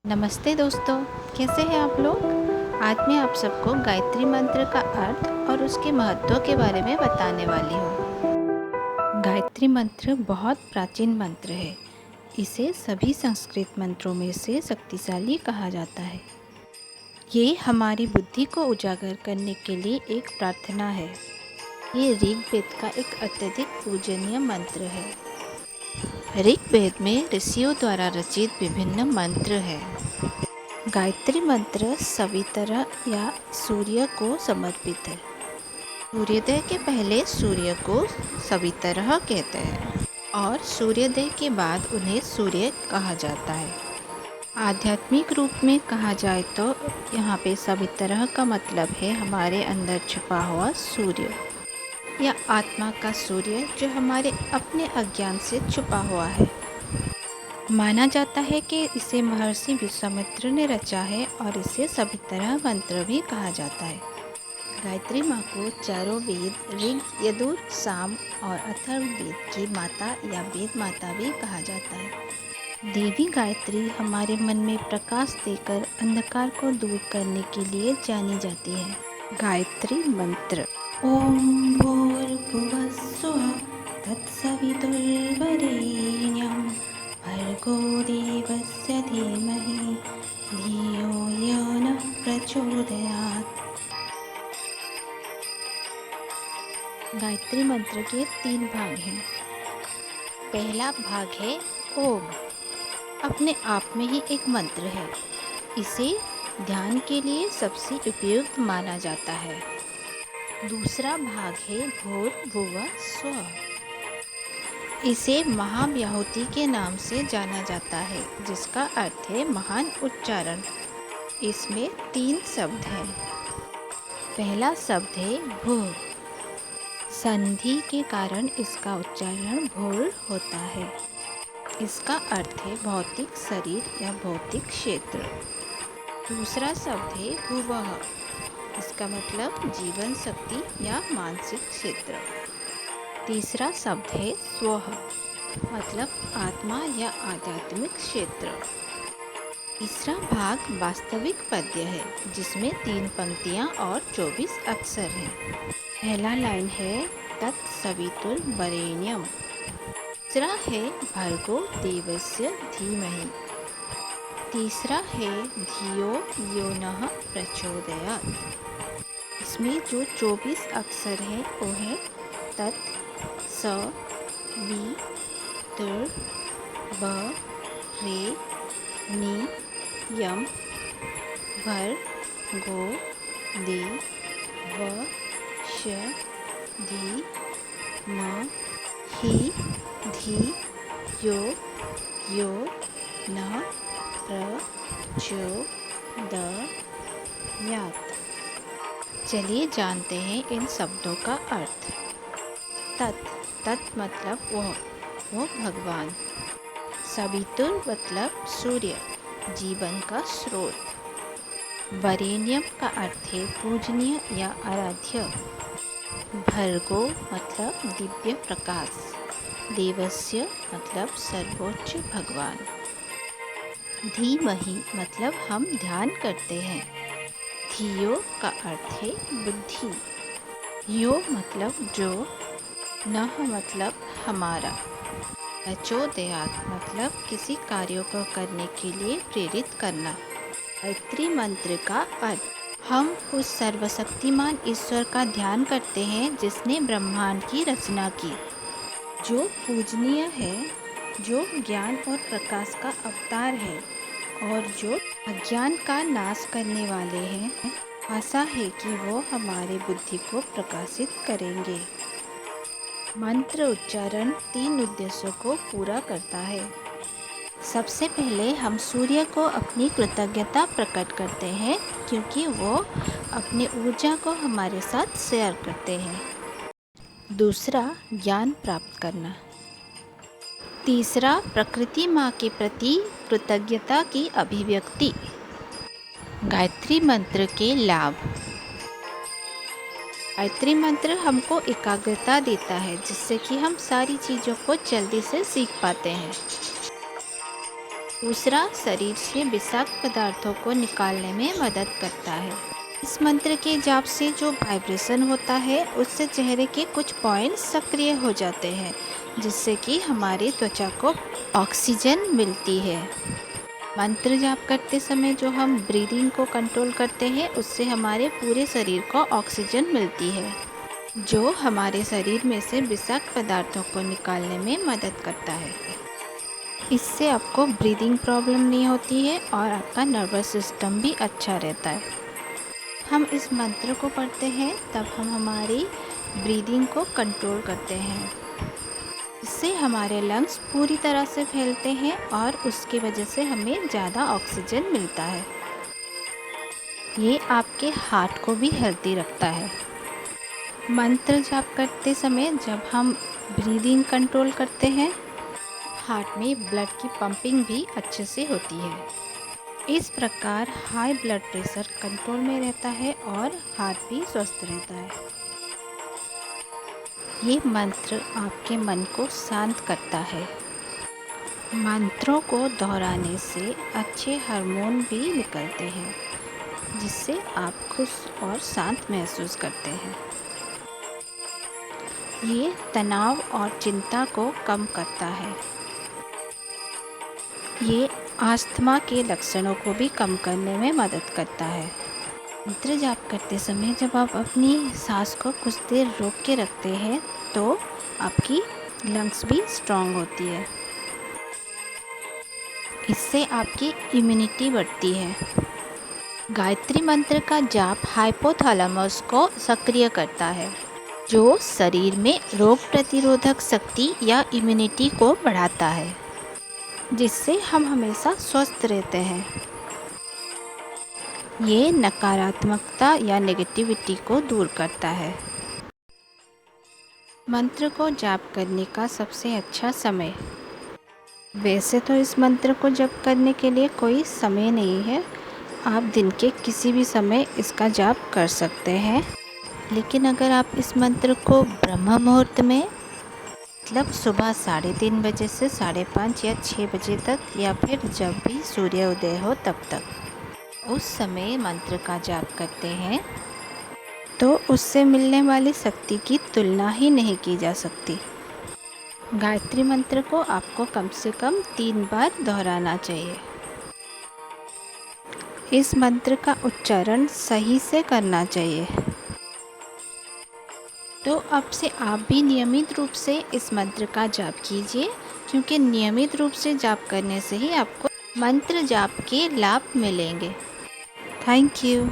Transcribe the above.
नमस्ते दोस्तों, कैसे हैं आप लोग। आज मैं आप सबको गायत्री मंत्र का अर्थ और उसके महत्व के बारे में बताने वाली हूँ। गायत्री मंत्र बहुत प्राचीन मंत्र है। इसे सभी संस्कृत मंत्रों में से शक्तिशाली कहा जाता है। ये हमारी बुद्धि को उजागर करने के लिए एक प्रार्थना है। ये ऋग्वेद का एक अत्यधिक पूजनीय मंत्र है। ऋग्वेद में ऋषियों द्वारा रचित विभिन्न मंत्र हैं। गायत्री मंत्र सवितरा या सूर्य को समर्पित है। सूर्योदय के पहले सूर्य को सवितरः कहते हैं और सूर्योदय के बाद उन्हें सूर्य कहा जाता है। आध्यात्मिक रूप में कहा जाए तो यहाँ पे सवितरः का मतलब है हमारे अंदर छुपा हुआ सूर्य या आत्मा का सूर्य, जो हमारे अपने अज्ञान से छुपा हुआ है। माना जाता है कि इसे महर्षि विश्वामित्र ने रचा है और इसे सवितरः मंत्र भी कहा जाता है। गायत्री माँ को चारों वेद ऋग, यजुर, साम और अथर्ववेद की माता या वेद माता भी कहा जाता है। देवी गायत्री हमारे मन में प्रकाश देकर अंधकार को दूर करने के लिए जानी जाती है। गायत्री मंत्र ओम भूर्भुवः स्वः तत्सवितुर्वरेण्यं भर्गो देवस्य धीमहि धियो यो नः प्रचोदयात्। गायत्री मंत्र के 3 भाग हैं। पहला भाग है ओम। अपने आप में ही एक मंत्र है। इसे ध्यान के लिए सबसे उपयुक्त माना जाता है। दूसरा भाग है भूर्भुवः स्वः। इसे महाव्याहुति के नाम से जाना जाता है, जिसका अर्थ है महान उच्चारण। इसमें 3 शब्द हैं। पहला शब्द है भू। संधि के कारण इसका उच्चारण भूर होता है। इसका अर्थ है भौतिक शरीर या भौतिक क्षेत्र। दूसरा शब्द है भुवः। इसका मतलब जीवन शक्ति या मानसिक क्षेत्र। तीसरा शब्द है स्वः, मतलब आत्मा या आध्यात्मिक क्षेत्र। तीसरा भाग वास्तविक पद्य है, जिसमें 3 पंक्तियाँ और 24 अक्षर हैं। पहला लाइन है तत्सवितुर्वरेण्यं। दूसरा है भर्गो देवस्य धीमहि। तीसरा है धियो यो नः प्रचोदयात्। इसमें जो 24 अक्षर हैं वो है तत् स वि तुर व रे नि यम भर गो दे व श धी म ही धी यो यो न प्रचोदयात्। चलिए जानते हैं इन शब्दों का अर्थ। तत् मतलब वो भगवान। सवितुर मतलब सूर्य, जीवन का स्रोत। वरेण्यम का अर्थ है पूजनीय या आराध्य। भर्गो मतलब दिव्य प्रकाश। देवस्य मतलब सर्वोच्च भगवान। धीमहि मतलब हम ध्यान करते हैं। धियो का अर्थ है बुद्धि। यो मतलब जो। नः मतलब हमारा। प्रचोदयात् मतलब किसी कार्यों को करने के लिए प्रेरित करना। गायत्री मंत्र का अर्थ, हम उस सर्वशक्तिमान ईश्वर का ध्यान करते हैं जिसने ब्रह्मांड की रचना की, जो पूजनीय है, जो ज्ञान और प्रकाश का अवतार है और जो अज्ञान का नाश करने वाले हैं। आशा है कि वो हमारे बुद्धि को प्रकाशित करेंगे। मंत्र उच्चारण 3 उद्देश्यों को पूरा करता है। सबसे पहले हम सूर्य को अपनी कृतज्ञता प्रकट करते हैं, क्योंकि वो अपनी ऊर्जा को हमारे साथ शेयर करते हैं। दूसरा, ज्ञान प्राप्त करना। तीसरा, प्रकृति माँ के प्रति कृतज्ञता की अभिव्यक्ति। गायत्री मंत्र के लाभ। गायत्री मंत्र हमको एकाग्रता देता है, जिससे कि हम सारी चीज़ों को जल्दी से सीख पाते हैं। दूसरा, शरीर से विषाक्त पदार्थों को निकालने में मदद करता है। इस मंत्र के जाप से जो वाइब्रेशन होता है उससे चेहरे के कुछ पॉइंट्स सक्रिय हो जाते हैं, जिससे कि हमारी त्वचा को ऑक्सीजन मिलती है। मंत्र जाप करते समय जो हम ब्रीदिंग को कंट्रोल करते हैं उससे हमारे पूरे शरीर को ऑक्सीजन मिलती है, जो हमारे शरीर में से विषाक्त पदार्थों को निकालने में मदद करता है। इससे आपको ब्रीदिंग प्रॉब्लम नहीं होती है और आपका नर्वस सिस्टम भी अच्छा रहता है। हम इस मंत्र को पढ़ते हैं तब हम हमारी ब्रीदिंग को कंट्रोल करते हैं। इससे हमारे लंग्स पूरी तरह से फैलते हैं और उसकी वजह से हमें ज़्यादा ऑक्सीजन मिलता है। ये आपके हार्ट को भी हेल्दी रखता है। मंत्र जाप करते समय जब हम ब्रीदिंग कंट्रोल करते हैं, हार्ट में ब्लड की पंपिंग भी अच्छे से होती है। इस प्रकार हाई ब्लड प्रेशर कंट्रोल में रहता है और हार्ट भी स्वस्थ रहता है। ये मंत्र आपके मन को शांत करता है। मंत्रों को दोहराने से अच्छे हार्मोन भी निकलते हैं, जिससे आप खुश और शांत महसूस करते हैं। ये तनाव और चिंता को कम करता है। ये अस्थमा के लक्षणों को भी कम करने में मदद करता है। मंत्र जाप करते समय जब आप अपनी सांस को कुछ देर रोक के रखते हैं तो आपकी लंग्स भी स्ट्रॉन्ग होती है। इससे आपकी इम्यूनिटी बढ़ती है। गायत्री मंत्र का जाप हाइपोथैलेमस को सक्रिय करता है, जो शरीर में रोग प्रतिरोधक शक्ति या इम्यूनिटी को बढ़ाता है, जिससे हम हमेशा स्वस्थ रहते हैं। ये नकारात्मकता या नेगेटिविटी को दूर करता है। मंत्र को जाप करने का सबसे अच्छा समय, वैसे तो इस मंत्र को जप करने के लिए कोई समय नहीं है, आप दिन के किसी भी समय इसका जाप कर सकते हैं। लेकिन अगर आप इस मंत्र को ब्रह्म मुहूर्त में, मतलब सुबह 3:30 बजे से 5:30 या 6 बजे तक, या फिर जब भी सूर्य उदय हो तब तक, उस समय मंत्र का जाप करते हैं तो उससे मिलने वाली शक्ति की तुलना ही नहीं की जा सकती। गायत्री मंत्र को आपको कम से कम 3 बार दोहराना चाहिए। इस मंत्र का उच्चारण सही से करना चाहिए। तो अब से आप भी नियमित रूप से इस मंत्र का जाप कीजिए, क्योंकि नियमित रूप से जाप करने से ही आपको मंत्र जाप के लाभ मिलेंगे। Thank you.